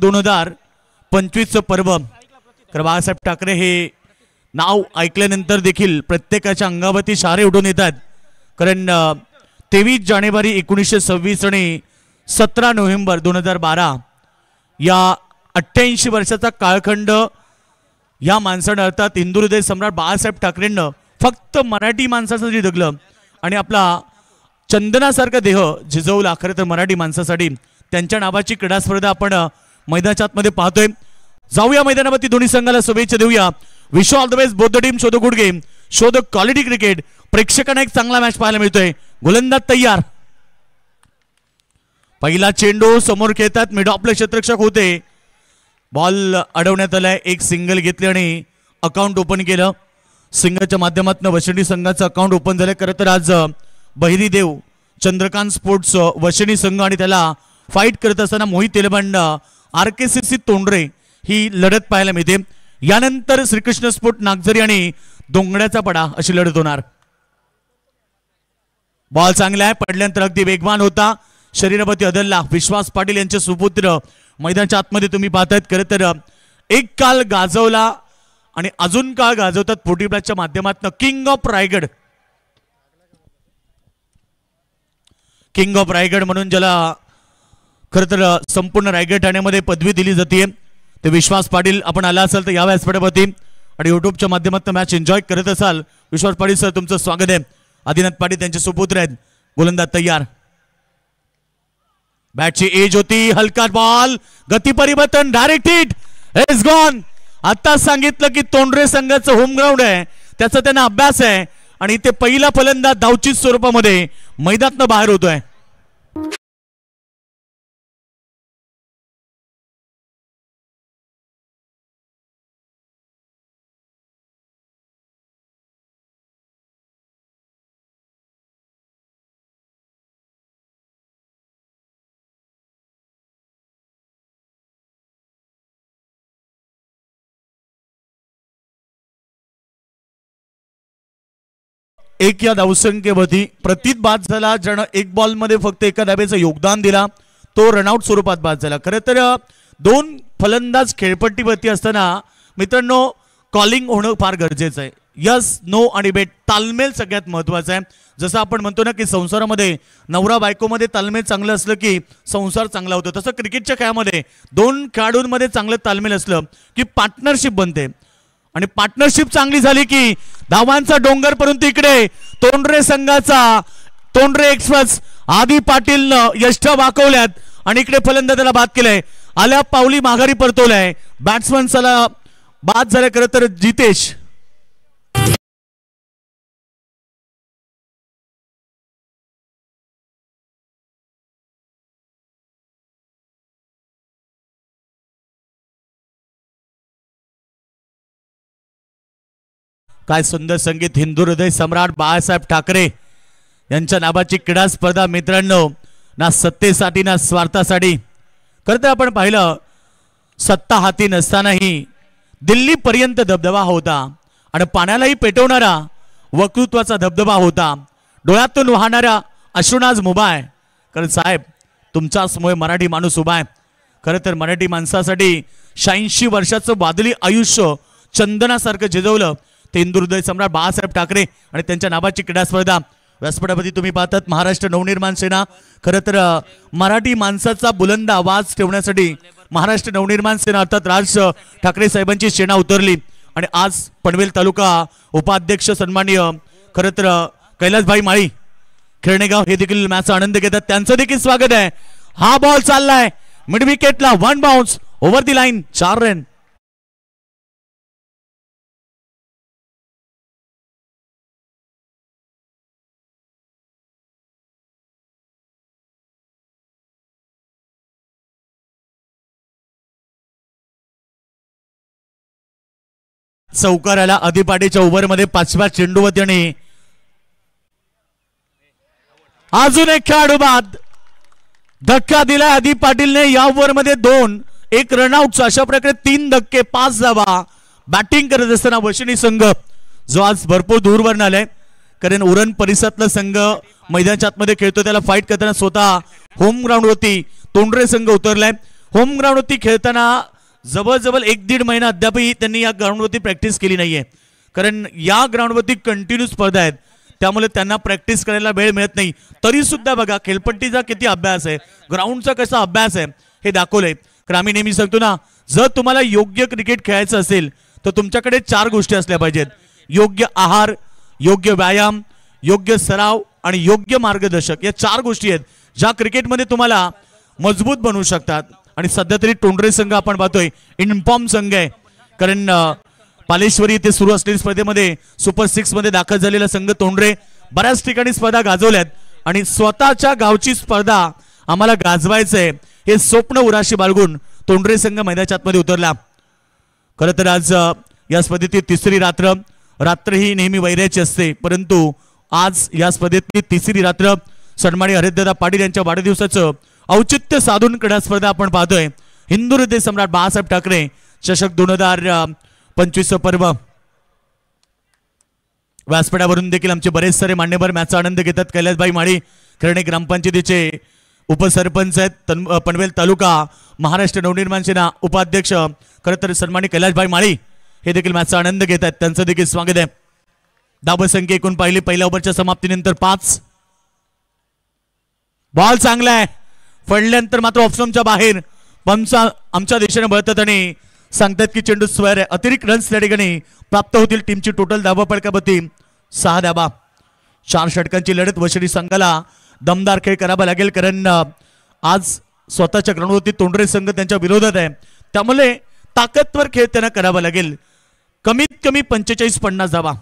2025 पर्व. तर बाळासाहेब ठाकरे हे नाव ऐकल्यानंतर देखील प्रत्येकाच्या अंगावरती शहारे उडून येतात. कारण 23 जानेवारी 1926 आणि 17 नोव्हेंबर 2012 या 88 वर्षाचा कालखंड या माणसानं अर्थात हिंदू हृदय सम्राट बाळासाहेब ठाकरेंनं फक्त मराठी माणसासाठी जगलं आणि आपला चंदनासारखा देह झिजवला. खरं तर मराठी माणसासाठी त्यांच्या नावाची क्रीडा स्पर्धा आपण मैदानाच्या आतमध्ये पाहतोय. जाऊया मैदानावरती, दोन्ही संघाला शुभेच्छा देऊया. Wish all the best both the team. Show the good game, show the quality cricket. प्रेक्षकांना एक चांगला मॅच पाहायला मिळतोय. गोलंदाज तयार. पहिला चेंडू समोर खेळतात. मिड ऑफले क्षेत्ररक्षक होते. बॉल अडवण्यात आलाय. एक सिंगल घेतले आणि अकाउंट ओपन केलं. सिंगलच्या माध्यमातून वशिणी संघाचं अकाउंट ओपन झालं. खरं तर आज बहिरी देव चंद्रकांत स्पोर्ट्स वशिणी संघ आणि त्याला फाईट करत असताना मोहित तेलबंड RKCC तोंडरे ही लढत पाहायला मिळते. यानंतर श्रीकृष्ण स्पोर्ट नागझरी आणि दोंगड्याचा पडा अशी लढत होणार. बॉल चांगला आहे. पडल्यानंतर अगदी वेगवान होता. शरीरावरती अदलला. विश्वास पाटील यांचे सुपुत्र मैदानाच्या आतमध्ये तुम्ही पाहतायत. खरं तर एक काल गाजवला आणि अजून काळ गाजवतात फोर्टीप्लसच्या माध्यमातून king of Raigad. King of Raigad म्हणून ज्याला खरं तर संपूर्ण रायगड ठाण्यामध्ये पदवी दिली जाते ते विश्वास पाटील. आपण आला असाल तर या व्यासपीठावरती आणि युट्यूबच्या माध्यमातून मॅच एन्जॉय करत असाल. विश्वास पाटील सर तुमचं स्वागत आहे. आदिनाथ पाटील त्यांचे सुपुत्र आहेत. गोलंदाज तयार. बॅटची एज होती. हलका बॉल, गती परिवर्तन, डायरेक्ट हिट, इज गॉन. आता सांगितलं की तोंडरे संघाचं होम ग्राउंड आहे, त्याचा त्यांना अभ्यास आहे आणि ते पहिला फलंदाज धावचीत स्वरूपामध्ये मैदानातून बाहेर होतोय. एक या धावसंख्येवरती प्रतीत बाद झाला. ज्यानं एक बॉल मध्ये फक्त एका धाब्याचं योगदान दिला तो रनआउट स्वरूपात बाद झाला. खरं तर दोन फलंदाज खेळपट्टीवरती असताना मित्रांनो कॉलिंग होणं फार गरजेचं आहे. यस, नो आणि बेट तालमेल सगळ्यात महत्वाचा आहे. जसं आपण म्हणतो ना की संसारामध्ये नवरा बायकोमध्ये तालमेल चांगलं असलं की संसार चांगला होतो, तसं क्रिकेटच्या खेळामध्ये दोन खेळाडूंमध्ये चांगलं तालमेल असलं की पार्टनरशिप बनते आणि पार्टनरशिप चांगली झाली की धावांचा डोंगर. परंतु इकडे तोंडरे संघाचा तोंडरे एक्सप्रेस आदी पाटीलनं यष्ट वाकवल्यात आणि इकडे फलंदाजाला बाद केलंय. आल्या पावली माघारी परतवलाय. बॅट्समन चला बाद झाले. खरं तर जितेश काय सुंदर संगीत. हिंदू हृदय सम्राट बाळासाहेब ठाकरे यांच्या नावाची क्रीडा स्पर्धा मित्रांनो, ना सत्तेसाठी ना स्वार्थासाठी. खरं तर आपण पाहिलं सत्ता हाती नसतानाही दिल्लीपर्यंत दबदबा होता आणि पाण्यालाही पेटवणारा वक्तृत्वाचा धबधबा होता. डोळ्यातून वाहणारा अश्रुनाज मुभा आहे. कारण साहेब तुमच्याचमुळे मराठी माणूस उभा आहे. खरं तर मराठी माणसासाठी 86 वर्षाचं वादळी आयुष्य चंदनासारखं झिजवलं ते हिंदू हृदय सम्राट बाळासाहेब ठाकरे आणि त्यांच्या नावाची क्रीडा स्पर्धा. व्यासपीठावरती तुम्ही पाहतात महाराष्ट्र नवनिर्माण सेना. खरं तर मराठी माणसाचा बुलंद आवाज ठेवण्यासाठी महाराष्ट्र नवनिर्माण सेना अर्थात राज ठाकरे साहेबांची सेना उतरली आणि आज पनवेल तालुका उपाध्यक्ष सन्माननीय खरं तर कैलासभाई माळी खेळणेगाव हे देखील मॅचचा आनंद घेतात. त्यांचं देखील स्वागत आहे. हा बॉल चाललाय मिड विकेटला. 1 bounce over the line. 4 run. चौकाराला अधिपाटीच्या ओव्हरमध्ये 5व्या चेंडूवरती आणि अजून एक खेळाडू बाद. धक्का दिला आदी पाटीलने या ओव्हरमध्ये 2, 1 रनआउट. अशा प्रकारे 3 धक्के 5 धावा. बॅटिंग करत असताना वशिणी संघ जो आज भरपूर दूरवर आलाय, कारण उरण परिसरातला संघ मैदानाच्या आतमध्ये खेळतो त्याला फाईट करताना स्वतः होम ग्राउंड वरती तोंडरे संघ उतरलाय. होम ग्राउंडवरती खेळताना जवळजवळ 1-1.5 महिना अद्यापही त्यांनी या ग्राउंडवरती प्रॅक्टिस केली नाहीये, कारण या ग्राउंडवरती कंटिन्यू स्पर्धा आहेत, त्यामुळे त्यांना प्रॅक्टिस करायला वेळ मिळत नाही. तरी सुद्धा बघा खेळपट्टीचा किती अभ्यास आहे, ग्राउंडचा कसा अभ्यास आहे हे दाखवलंय. कारण आम्ही नेहमी सांगतो ना, जर तुम्हाला योग्य क्रिकेट खेळायचं असेल तर तुमच्याकडे 4 गोष्टी असल्या पाहिजेत: योग्य आहार, योग्य व्यायाम, योग्य सराव आणि योग्य मार्गदर्शक. या 4 गोष्टी आहेत ज्या क्रिकेटमध्ये तुम्हाला मजबूत बनवू शकतात. आणि सध्या तरी टोंडरे संघ आपण पाहतोय इनफॉर्म संघ आहे, कारण पालेश्वरी इथे सुरू असलेल्या स्पर्धेमध्ये सुपर 6 मध्ये दाखल झालेला संघ टोंडरे बऱ्याच ठिकाणी स्पर्धा गाजवल्यात आणि स्वतःच्या गावची स्पर्धा आम्हाला गाजवायचंय हे स्वप्न उराशी बाळगून टोंडरे संघ मैदानाच्या आतमध्ये उतरला. खरं तर आज या स्पर्धेतील तिसरी रात्र ही नेहमी वैराची असते, परंतु आज या स्पर्धेतली तिसरी रात्र सन्माननीय हरिदादा पाटील यांच्या वाढदिवसाचं औचित्य साधून क्रीडा स्पर्धा आपण पाहतोय. हिंदू हृदय सम्राट बाळासाहेब ठाकरे चषक 2025 पर्व. व्यासपीठावरून देखील आमचे बरेच सारे मान्यवर मॅचचा आनंद घेतात. कैलासभाई माळी खर्डे ग्रामपंचायतीचे उपसरपंच आहेत, पनवेल तालुका महाराष्ट्र नवनिर्माण सेना उपाध्यक्ष खरं तर सन्माननीय कैलासभाई माळी हे देखील मॅचचा आनंद घेत आहेत, त्यांचं देखील स्वागत आहे. धावसंख्या एकूण पाहिली पहिल्या ओव्हरच्या समाप्तीनंतर 5. बॉल चांगला आहे, पडल्यानंतर मात्र ऑफस्टंपच्या बाहेर आमच्या दिशेने बळतात आणि सांगतात की चेंडू स्क्वेअर आहे. अतिरिक्त रन्स त्या ठिकाणी प्राप्त होतील. टीमची टोटल धावा फलकापती 6 धावा. 4 षटकांची लढत वशिरी संघाला दमदार खेळ करावा लागेल, कारण आज स्वतःच्या ग्राउंडवरती टोंडरे संघ त्यांच्या विरोधात आहे, त्यामुळे ताकदवर खेळ त्यांना करावा लागेल. कमीत कमी 45-50 धावा.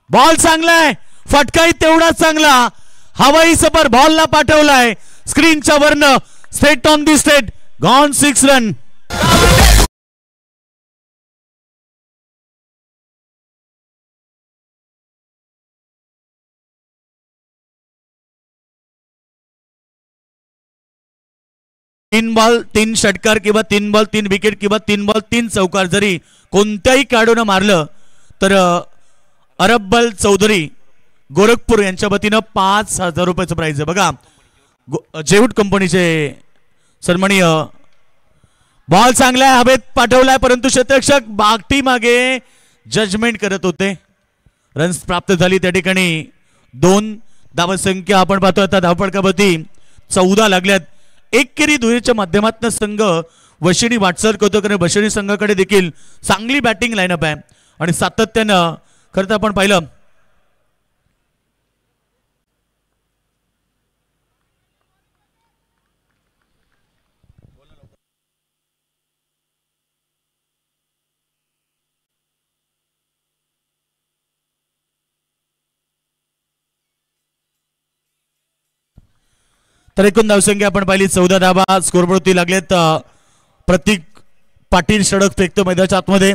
बॉल चांगला आहे, फटकाही तेवढा चांगला, हवाई सफर बॉलला पाठवलाय स्क्रीनच्या वरनं, straight on the straight, gone 6 run. तीन बॉल 3 षटकार किंवा 3 बॉल 3 विकेट किंवा 3 बॉल 3 चौकार जरी कोणत्याही खेळाडूनं मारलं तर अरब्बल चौधरी गोरखपूर यांच्या वतीनं 5,000 रुपयाचं प्राइज आहे. बघा जेवूट कंपनीचे सन्माननीय. बॉल चांगला हवेत पाठवलाय, परंतु क्षेत्ररक्षक बागटी मागे जजमेंट करत होते. रन्स प्राप्त झाली त्या ठिकाणी 2. धावसंख्या आपण पाहतो आता धावफलकावरती 14 लागल्यात. एकेरी दुहेरीच्या माध्यमातून संघ वशिणी वाटचाल करतो, कारण वशिणी संघाकडे देखील चांगली बॅटिंग लाईनअप आहे आणि सातत्यानं खरं तर आपण पाहिलं तर एकूण धावसंख्या आपण पाहिली 14 धावा. स्कोरबोर्डवरती लागलेत. प्रतीक पाटील षटक फेकतो मैदानाच्या आतमध्ये.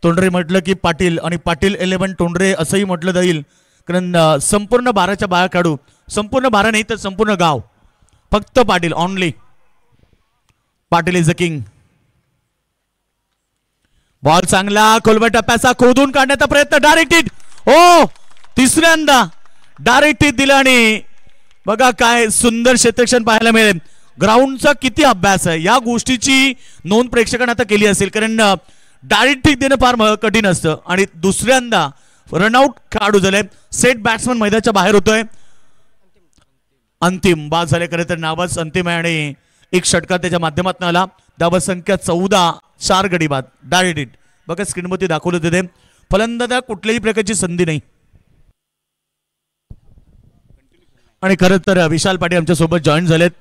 टोंडरे म्हटलं की पाटील आणि पाटील 11 टोंडरे असंही म्हटलं जाईल, कारण संपूर्ण 12च्या बाहेर काढू, संपूर्ण 12 नाही तर संपूर्ण गाव फक्त Patil, only Patil is the king. Ball चांगला खोलवर टप्प्याचा खोदून काढण्याचा प्रयत्न, डायरेक्ट हिट. हो, तिसऱ्यांदा डायरेक्ट हिट दिला आणि बघा काय सुंदर क्षेत्ररक्षण पाहायला मिळेल. ग्राउंडचा किती अभ्यास आहे या गोष्टीची नोंद प्रेक्षकांना आता केली असेल, कारण डायरेक्ट हिट देणं फार कठीण असतं आणि दुसऱ्यांदा रनआउट खेळाडू झाले. सेट बॅट्समन मैदानाच्या बाहेर होतोय. अंतिम बाद झाले, खरं तर नावच अंतिम आहे आणि 1 षटकार त्याच्या माध्यमातून आला. धावसंख्या 14, 4 गडी बाद, डायरेक्ट हिट. बघा स्क्रीनवरती दाखवलं तिथे फलंदाजाला कुठल्याही प्रकारची संधी नाही. आणि खरं तर विशाल पाटील आमच्या सोबत जॉईन झालेत.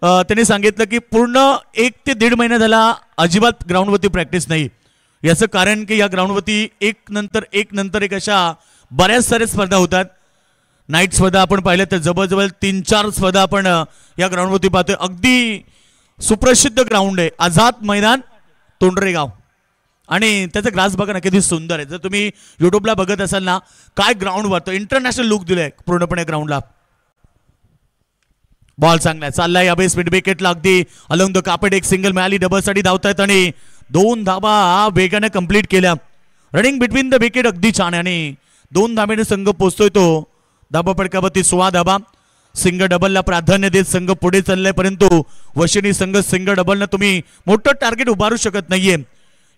त्यांनी सांगितलं की पूर्ण 1 ते 1.5 महिना झाला अजिबात ग्राउंडवरती प्रॅक्टिस नाही. याचं कारण की या ग्राउंडवरती एक नंतर एक अशा बऱ्याच साऱ्या स्पर्धा होतात. नाईट स्पर्धा आपण पाहिल्या तर जवळजवळ 3-4 स्पर्धा आपण या ग्राउंडवरती पाहतोय. अगदी सुप्रसिद्ध ग्राउंड आहे आझाद मैदान टोंडरे गाव, आणि त्याचा ग्रास बघा ना किती सुंदर आहे. जर तुम्ही युट्यूबला बघत असाल ना, काय ग्राउंड वाटतं, इंटरनॅशनल लुक दिलाय पूर्णपणे ग्राउंडला. बॉल चांगला चाललाय यावेळेस मिड विकेटला अगदी अलॉंग द कार्पेट एक सिंगल मिळाली. डबलसाठी धावतायत आणि 2 धावा वेगाने कंप्लीट केल्या. रनिंग बिटवीन द विकेट अगदी छान आहे आणि 2 धावेने संघ पोहोचतोय तो धावा फलकावरती 16 धावा. सिंगल डबलला प्राधान्य देत संघ पुढे चाललाय, परंतु वशिनी संघ सिंगल डबलनं तुम्ही मोठं टार्गेट उभारू शकत नाहीये.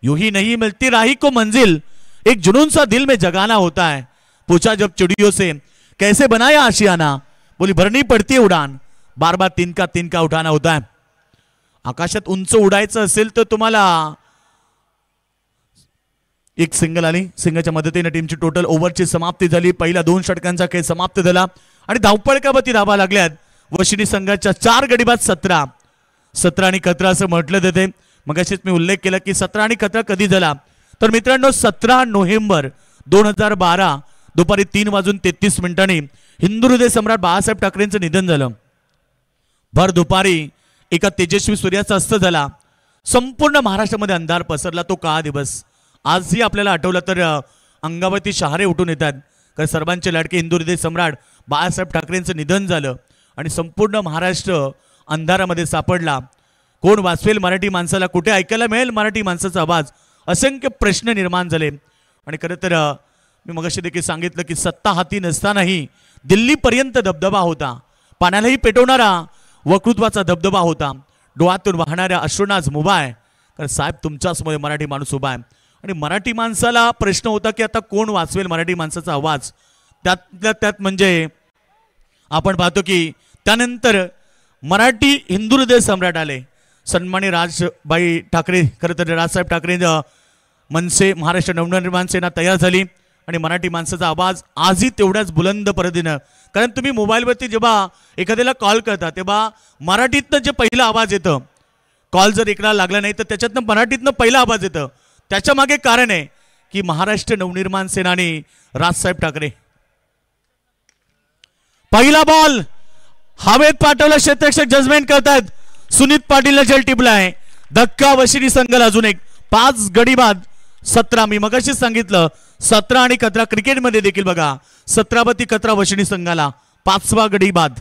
यूं ही नहीं मिलती राही को मंजिल, एक जुनून सा दिल में जगाना होता है. पूछा जब चिड़ियों से कैसे बनाया आशियाना, बोली भरनी पडती है उडान, बार बार तीन का उठाना होता है. आकाशात उंच उडायचं असेल तर तुम्हाला एक सिंगल आली. सिंगलच्या मदतीने टीमची टोटल ओव्हरची समाप्ती झाली. पहिल्या 2 षटकांचा खेळ समाप्त झाला आणि धावपळकावरती धावा लागल्यात. वशिनी संघाच्या 4 गडी बाद 17 आणि 17 असं म्हटलं जाते. मगाशीच मी उल्लेख केला की 17 आणि 17 कधी झाला, तर मित्रांनो 17 नोव्हेंबर 2012 दुपारी 3:33 हिंदू हृदय सम्राट बाळासाहेब ठाकरेंचं निधन झालं. भर दुपारी एका तेजस्वी सूर्याचा अस्त झाला. संपूर्ण महाराष्ट्रामध्ये अंधार पसरला तो काळा दिवस. आजही आपल्याला आठवलं तर अंगावरती शहारे उठून येतात, कारण सर्वांचे लाडके हिंदू हृदय सम्राट बाळासाहेब ठाकरेंचं निधन झालं आणि संपूर्ण महाराष्ट्र अंधारामध्ये सापडला. कोण वाचवेल मराठी माणसाला, कुठे ऐकायला मिळेल मराठी माणसाचा आवाज, असंख्य प्रश्न निर्माण झाले. आणि खरं तर मी मगाशी देखील सांगितलं की सत्ता हाती नसतानाही दिल्लीपर्यंत धबधबा होता, पाण्यालाही पेटवणारा वक्तृत्वाचा धबधबा होता, डोळ्यातून वाहणाऱ्या अश्रूनाच मुभा आहे. कारण साहेब तुमच्यासमोर मराठी माणूस उभा आहे आणि मराठी माणसाला प्रश्न होता की आता कोण वाचवेल मराठी माणसाचा आवाज. त्यात म्हणजे आपण पाहतो की त्यानंतर मराठी हिंदू हृदय सम्राट आले. सन्माननीय राजबाई ठाकरे, खरं तर राजसाहेब ठाकरे मनसे महाराष्ट्र नवनिर्माण सेना तयार झाली आणि मराठी माणसाचा आवाज आजही तेवढ्याच बुलंद पद्धतीनं, कारण तुम्ही मोबाईलवरती जेव्हा एखाद्याला कॉल करता तेव्हा मराठीतनं जे पहिला आवाज येतं, कॉल जर ऐकायला लागला नाही तर त्याच्यातनं मराठीतनं पहिला आवाज येतं. त्याच्या मागे कारण आहे की महाराष्ट्र नवनिर्माण सेनानी राजसाहेब ठाकरे. पहिला बॉल हवेत पाठवला, क्षेत्ररक्षक जजमेंट करतायत. सुनीत पाटीलने झेल टिपलाय. धक्का वशिनी संघाला अजून एक 5 गडी बाद 17. मी मगाशीच सांगितलं 17 आणि 17 क्रिकेटमध्ये देखील बघा 17 17 वशिनी संघाला 5वा गडी बाद.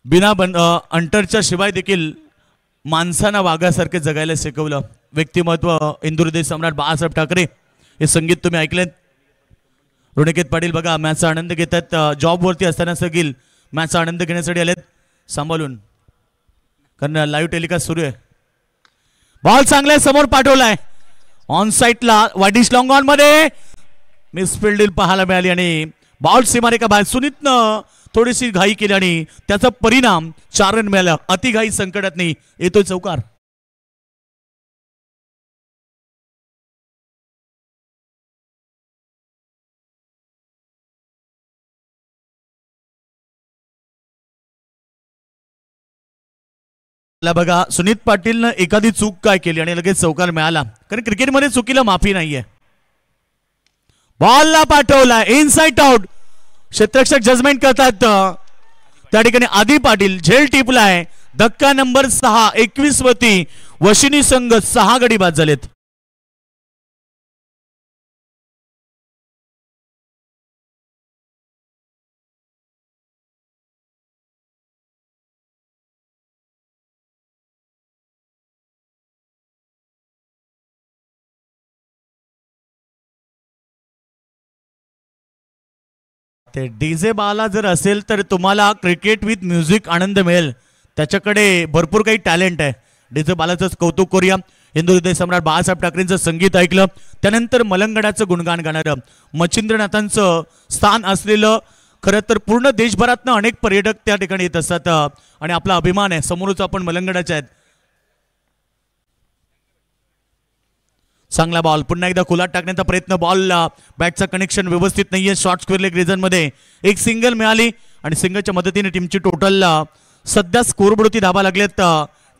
बिना अंटरच्या शिवाय देखील माणसांना वाघासारखे जगायला शिकवलं व्यक्तिमत्व हिंदू हृदय सम्राट बाळासाहेब ठाकरे. हे संगीत तुम्ही ऐकलेत. ऋणिकेत पाटील बघा मॅचचा आनंद घेतात. जॉबवरती असताना देखील मॅचचा आनंद घेण्यासाठी आलेत सांभाळून, कारण लाईव्ह टेलिकास्ट सुरू आहे. बॉल चांगल्या समोर पाठवलाय ऑन साईडला. वाडिश लॉंग ऑन मध्ये मिसफिल्डिंग पाहायला मिळाली आणि बॉल सीमारेखा बाहेर. सुनीतनं थोडीशी घाई केली आणि त्याचा परिणाम 4 रन मिळाला. अतिघाई संकटात नाही येतोय चौकार. बघा सुनीत पाटीलनं एखादी चूक काय केली आणि लगेच चौकार मिळाला, कारण क्रिकेटमध्ये चुकीला माफी नाहीये. बॉलला पाठवला इनसाइड आउट. क्षेत्ररक्षक जजमेंट करतात. त्या ठिकाणी आदी पाटील झेल टिपलाय. धक्का नंबर 6. 21 वरती वशिनी संघ 6 गडी बाद झालेत. ते डीजे बाला जर असेल तर तुम्हाला क्रिकेट विथ म्युझिक आनंद मिळेल. त्याच्याकडे भरपूर काही टॅलेंट आहे. डीजे बालाचं कौतुक करूया. हिंदू हृदय सम्राट बाळासाहेब ठाकरेंचं संगीत ऐकलं, त्यानंतर मलंगडाचं गुणगान गाणारं मच्छिंद्रनाथांचं स्थान असलेलं, खरं तर पूर्ण देशभरातनं अनेक पर्यटक त्या ठिकाणी येत असतात आणि आपला अभिमान आहे समोरच आपण मलंगडाचे आहेत. चांगला बॉल पुन्हा एकदा खुलात टाकण्याचा प्रयत्न. बॉल बॅटचं कनेक्शन व्यवस्थित नाहीये. शॉर्ट स्क्वेअर लेग रिजन मध्ये एक सिंगल मिळाली आणि सिंगलच्या मदतीने टीमची टोटल सध्या स्कोरबोर्डवरती धावा लागलेत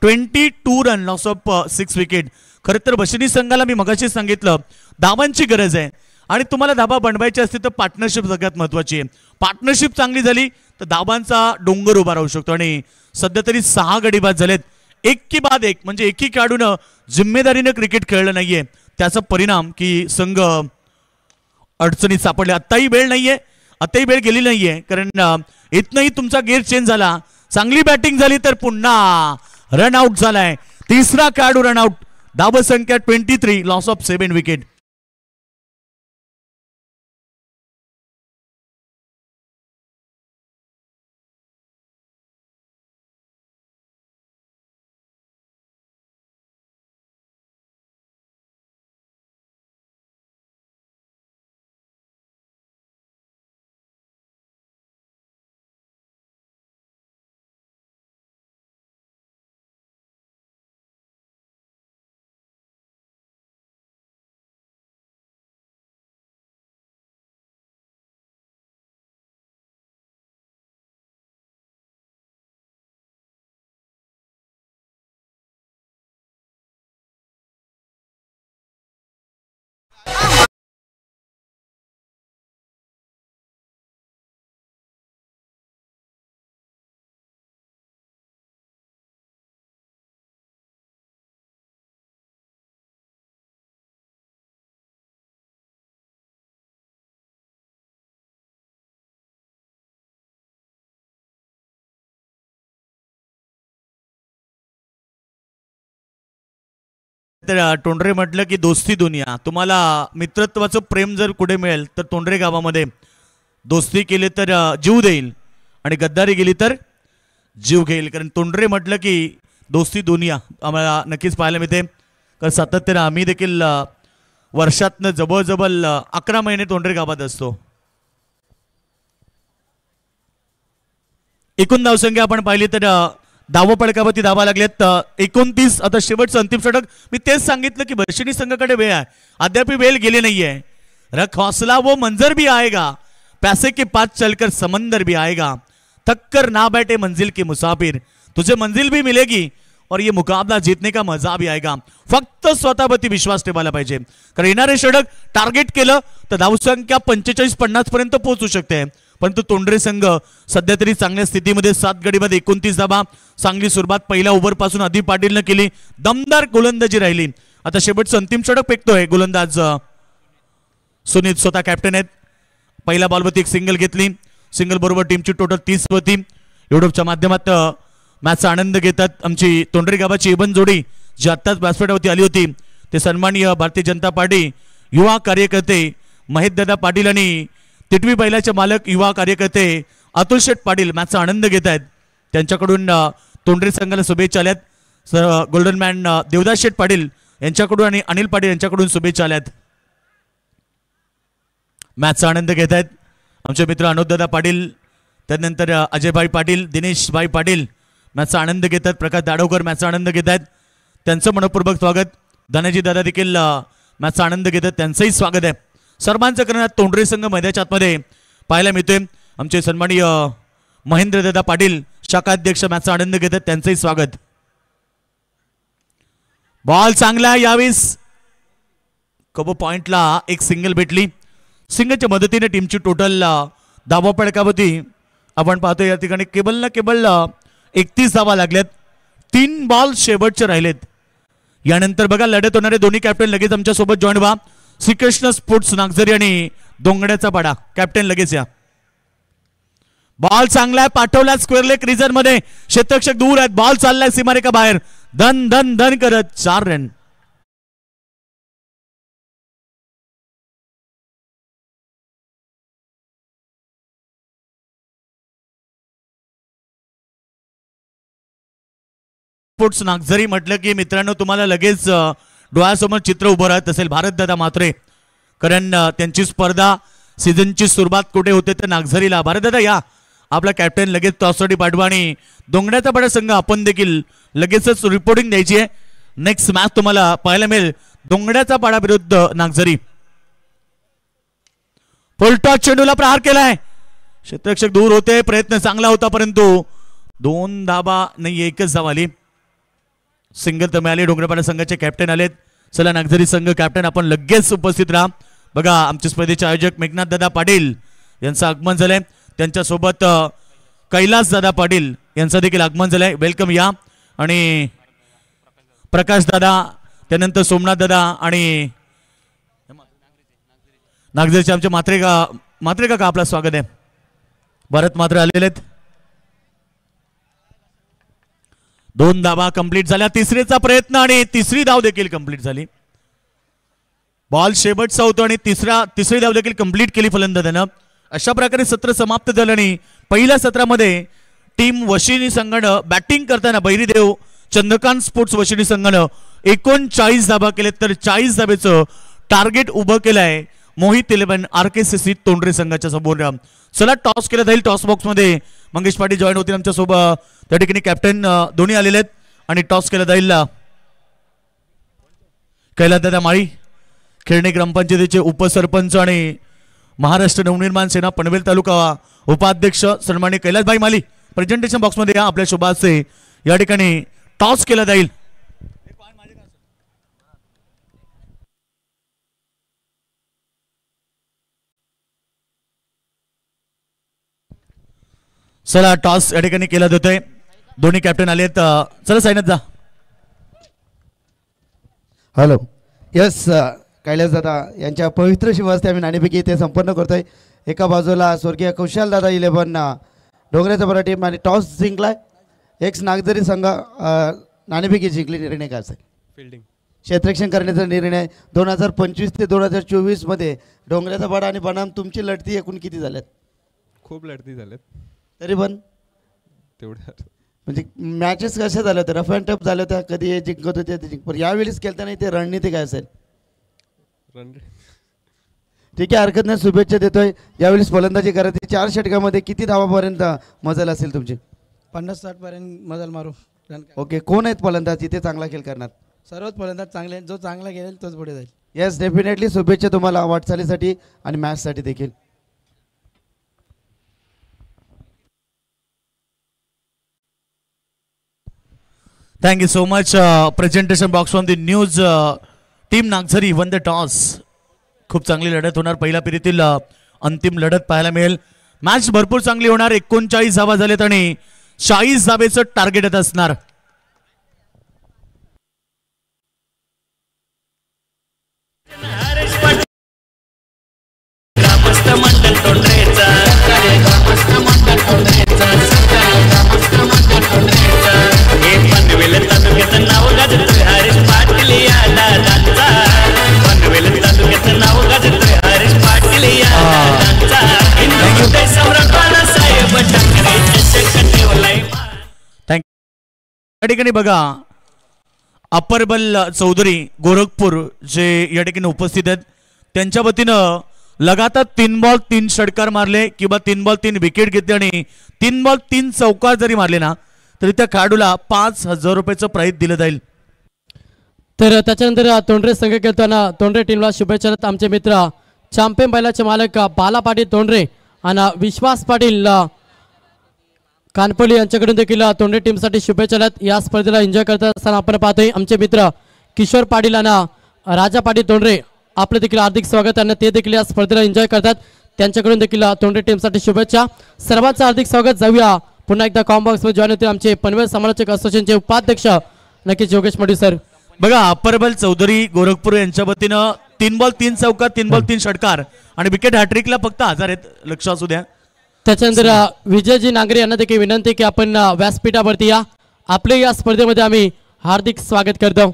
22 रन, लॉस ऑफ 6 विकेट. खरं तर वशिनी संघाला मी मगाशी सांगितलं धावांची गरज आहे आणि तुम्हाला धावा बनवायची असते तर पार्टनरशिप सगळ्यात महत्वाची आहे. पार्टनरशिप चांगली झाली तर धाबांचा डोंगर उभा राहू शकतो. आणि सध्या तरी 6 गडी बाद झालेत, एक की बाद एक, म्हणजे एकही खेळाडूनं जिम्मेदारीनं क्रिकेट खेळलं नाहीये. त्याचा परिणाम की संघ अडचणीत सापडले. आत्ताही वेळ नाहीये, आत्ताही वेळ गेली नाहीये, कारण इथनंही तुमचा गेअर चेंज झाला. चांगली बॅटिंग झाली तर पुन्हा रनआउट झालाय. तिसरा खेळाडू रनआउट. धावसंख्या 23, लॉस ऑफ 7 विकेट. तर तोंडरे म्हटलं की दोस्ती दुनिया. तुम्हाला मित्रत्वाचं प्रेम जर कुठे मिळेल तर तोंडरे गावामध्ये. दोस्ती केली तर जीव देईल आणि गद्दारी गेली तर जीव घेईल. कारण तोंडरे म्हटलं की दोस्ती दुनिया आम्हाला नक्कीच पाहायला मिळते. कारण सातत्यानं आम्ही देखील वर्षातनं जवळजवळ 11 महिने तोंडरे गावात असतो. एकूण धावसंख्या आपण पाहिली तर धावा पडकावरती धावा लागल्यात 29. आता शेवटचं अंतिम षटक. मी तेच सांगितलं की वर्षिणी संघाकडे वेळ आहे, अद्याप वेळ गेली नाहीये. रख हौसला वो मंजर भी आएगा, पैसे के पास चलकर समंदर भी आएगा, थककर ना बैठे मंजिल के मुसाफिर, तुझे मंजिल भी मिलेगी और ये मुकाबला जीतने का मजा भी आएगा. फक्त स्वतःवरती विश्वास ठेवायला पाहिजे. कारण येणारे षटक टार्गेट केलं तर धावसंख्या 45-50 पर्यंत पोहोचू शकते. परंतु तोंडरे संघ सध्या तरी चांगल्या स्थितीमध्ये 7 गडीमध्ये 29 धावा. चांगली सुरुवात पहिल्या ओव्हर पासून आधी पाटीलनं केली. दमदार गोलंदाजी राहिली. आता शेवटचं अंतिम षटक फेकतोय गोलंदाज सुनीत, स्वतः कॅप्टन आहेत. पहिल्या बॉलवरती एक सिंगल घेतली. सिंगल बरोबर टीमची टोटल 30 होती. युट्यूबच्या माध्यमात मॅचचा आनंद घेतात आमची तोंडरे गावाची इबन जोडी जी आत्ताच व्यासपीठावरती आली होती. ते सन्माननीय भारतीय जनता पार्टी युवा कार्यकर्ते महेशदादा पाटील आणि टिटवी बैलाचे मालक युवा कार्यकर्ते अतुल शेठ पाटील मॅचचा आनंद घेत आहेत. त्यांच्याकडून तोंडरे संघाला शुभेच्छा आल्यात. गोल्डन मॅन देवदास शेठ पाटील यांच्याकडून आणि अनिल पाटील यांच्याकडून शुभेच्छा आल्यात. मॅचचा आनंद घेत आहेत आमचे मित्र अनुपदादा पाटील, त्यानंतर अजयभाई पाटील, दिनेशभाई पाटील मॅचचा आनंद घेतात. प्रकाश दाडवकर मॅचचा आनंद घेत आहेत, त्यांचं मनपूर्वक स्वागत. धनाजी दादा देखील मॅचचा आनंद घेतात, त्यांचंही स्वागत आहे. सर्वांचं करण्यात तोंडरे संघ मैदानाच्या आतमध्ये पाहायला मिळतोय. आमचे सन्माननीय महेंद्रदादा पाटील शाखाध्यक्ष मॅचचा आनंद घेतात, त्यांचंही स्वागत. बॉल चांगला यावेळेस कबो पॉइंटला एक सिंगल भेटली. सिंगलच्या मदतीने टीमची टोटल धावा पडकावरती आपण पाहतो या ठिकाणी केबल 31 धावा लागल्यात. 3 बॉल शेवटचे राहिलेत. यानंतर बघा लढत होणारे दोन्ही कॅप्टन लगेच आमच्या सोबत जॉईन व्हा. श्रीकृष्ण स्पोर्ट्स नागझरी आणि डोंगड्याचा पाडा कॅप्टन लगेच या. बॉल चांगला आहे, पाठवला स्क्वेअर लेग रिजन मध्ये. क्षेत्ररक्षक दूर आहेत, बॉल चाललाय सीमारेखा बाहेर. धन धन धन करत 4 रन. स्पोर्ट्स नागझरी म्हटलं की मित्रांनो तुम्हाला लगेच डोळ्यासमोर चित्र उभं राहत असेल भारतदादा म्हात्रे. कारण त्यांची स्पर्धा सीझनची सुरुवात कुठे होते तर नागझरीला. भारतदादा या, आपला कॅप्टन लगेच टॉससाठी पाठवा आणि डोंगड्याचा पाडा संघ आपण देखील लगेचच रिपोर्टिंग द्यायची आहे. नेक्स्ट मॅच तुम्हाला पाहायला मिळेल डोंगड्याचा पाडा विरुद्ध नागझरी. फुलटॉस चेंडूला प्रहार केलाय, क्षेत्ररक्षक दूर होते, प्रयत्न चांगला होता परंतु 2 धाबा नाही, 1च धाव आली. सिंगल तर मिळाली. डोंगरपाडा संघाचे कॅप्टन आलेत. चला नागझरी संघ कॅप्टन आपण लगेच उपस्थित राहा. बघा आमच्या स्पर्धेचे आयोजक मेघनाथ दादा पाटील यांचं आगमन झालंय. त्यांच्यासोबत कैलास दादा पाटील यांचं देखील आगमन झालंय. वेलकम या. आणि प्रकाश दादा, त्यानंतर सोमनाथ दादा आणि नागझरीचे आमचे मात्रे का आपलं स्वागत आहे. भरत मात्र आलेले आहेत. 2 धावा कंप्लीट झाल्या. तिसरीचा प्रयत्न आणि तिसरी धाव देखील कंप्लीट झाली. बॉल शेवटचा होतो आणि तिसरी धाव देखील कंप्लीट केली फलंदाजानं. अशा प्रकारे सत्र समाप्त झालं आणि पहिल्या सत्रामध्ये टीम वशिनी संघानं बॅटिंग करताना बैरीदेव चंद्रकांत स्पोर्ट्स वशिनी संघानं 39 धावा केले, तर 40 धावेचं टार्गेट उभं केलं आहे मोहित 11 RKCC तोंडरे संघाच्या समोर. चला टॉस केला जाईल. टॉस बॉक्स मध्ये मंगेश पाटील जॉईन होतील आमच्या सोबत. त्या ठिकाणी कॅप्टन दोन्ही आलेले आहेत आणि टॉस केला जाईल. कैलासदादा माळी, खेळणे ग्रामपंचायतीचे उपसरपंच आणि महाराष्ट्र नवनिर्माण सेना पनवेल तालुका उपाध्यक्ष सन्माननीय कैलासभाई माली प्रेझेंटेशन बॉक्स मध्ये या. आपल्या शुभाचे या ठिकाणी टॉस केला जाईल. चला टॉस या ठिकाणी केला जातोय. दोन्ही कॅप्टन आलेत. चला साईनाथ जा. हॅलो. यस, कैलास दादा यांच्या पवित्र शिवास्ते आम्ही नाणेफेकी इथे संपन्न करतोय. एका बाजूला स्वर्गीय कौशल दादा 11 डोंगरेचा बरा टीम आणि टॉस जिंकलाय. एक्स नागझरी संघ नाणेफेकी जिंकली. निर्णय काय असेल? फिल्डिंग क्षेत्ररक्षण करण्याचा निर्णय. 2025 ते 2024 मध्ये डोंगरेचा बडा आणि बनाम तुमची लढती एकूण किती झाल्यात? खूप लढती झाल्यात. तरी पण तेवढ्या म्हणजे मॅचेस कशा झाल्या होत्या? रफ अँड टफ झाल्या होत्या? कधी हे जिंकत होते ते जिंक, पण यावेळेस खेळताना ते रणनीती काय असेल? रन ठीक आहे, हरकत नाही. शुभेच्छा देतोय. यावेळेस फलंदाजी करायची. 4 षटकामध्ये किती धावापर्यंत मजल असेल तुमची? 50-60 पर्यंत मजल मारू. ओके. कोण आहेत फलंदाज इथे चांगला खेळ करणार? सर्वच फलंदाज चांगले आहेत. जो चांगला खेळेल तोच पुढे जाईल. Yes, definitely. शुभेच्छा तुम्हाला वाटचालीसाठी आणि मॅचसाठी देखील. Thank you so much. Presentation box from the news. Team Nagzari won the toss. खूप चांगली लढत होणार. पहिल्या फेरीतील अंतिम लढत पाहायला मिळेल. मॅच भरपूर चांगली होणार. 39 धावा झालेत आणि 40 धावेचं टार्गेट येत असणार. या ठिकाणी बघा, अप्परबल चौधरी गोरखपूर जे या ठिकाणी उपस्थित आहेत, त्यांच्या वतीनं लगातार 3 बॉल 3 षटकार मारले किंवा 3 बॉल 3 विकेट घेतले आणि 3 बॉल 3 चौकार जरी मारले ना तरी त्या खेळाडूला 5000 रुपयाचं प्राइज दिलं जाईल. तर त्याच्यानंतर तोंडरे संघ खेळताना तोंडरे टीमला शुभेच्छा. आमचे मित्र चॅम्पियन बैलाचे मालक बाला पाटील तोंडरे आणि विश्वास पाटील कानपल्ली यांच्याकडून देखील तोंडरे टीमसाठी शुभेच्छा. या स्पर्धेला एन्जॉय करत असताना आपण पाहतोय आमचे मित्र किशोर पाटील आणि राजा पाटील तोंडरे. आपलं देखील हार्दिक स्वागत आणि ते देखील या स्पर्धेला एन्जॉय करतात. त्यांच्याकडून देखील तोंडरे टीमसाठी शुभेच्छा. सर्वांचं हार्दिक स्वागत. जाऊया पुन्हा एकदा कॉम्बॉक्स मध्ये जॉईन होते आमचे पनवेल समालोचक असोसिएशनचे उपाध्यक्ष नक्कीच योगेश मडी सर. बघा, अप्परबल चौधरी गोरखपूर यांच्या वतीनं 3 बॉल 3 चौकार 3 बॉल 3 षटकार आणि विकेट हॅट्रिकला फक्त 1000 आहेत, लक्ष असू द्या. त्याच्यानंतर विजयजी नांगरे यांना देखील विनंती की आपण व्यासपीठावरती या. आपले या स्पर्धेमध्ये आम्ही हार्दिक स्वागत करतो.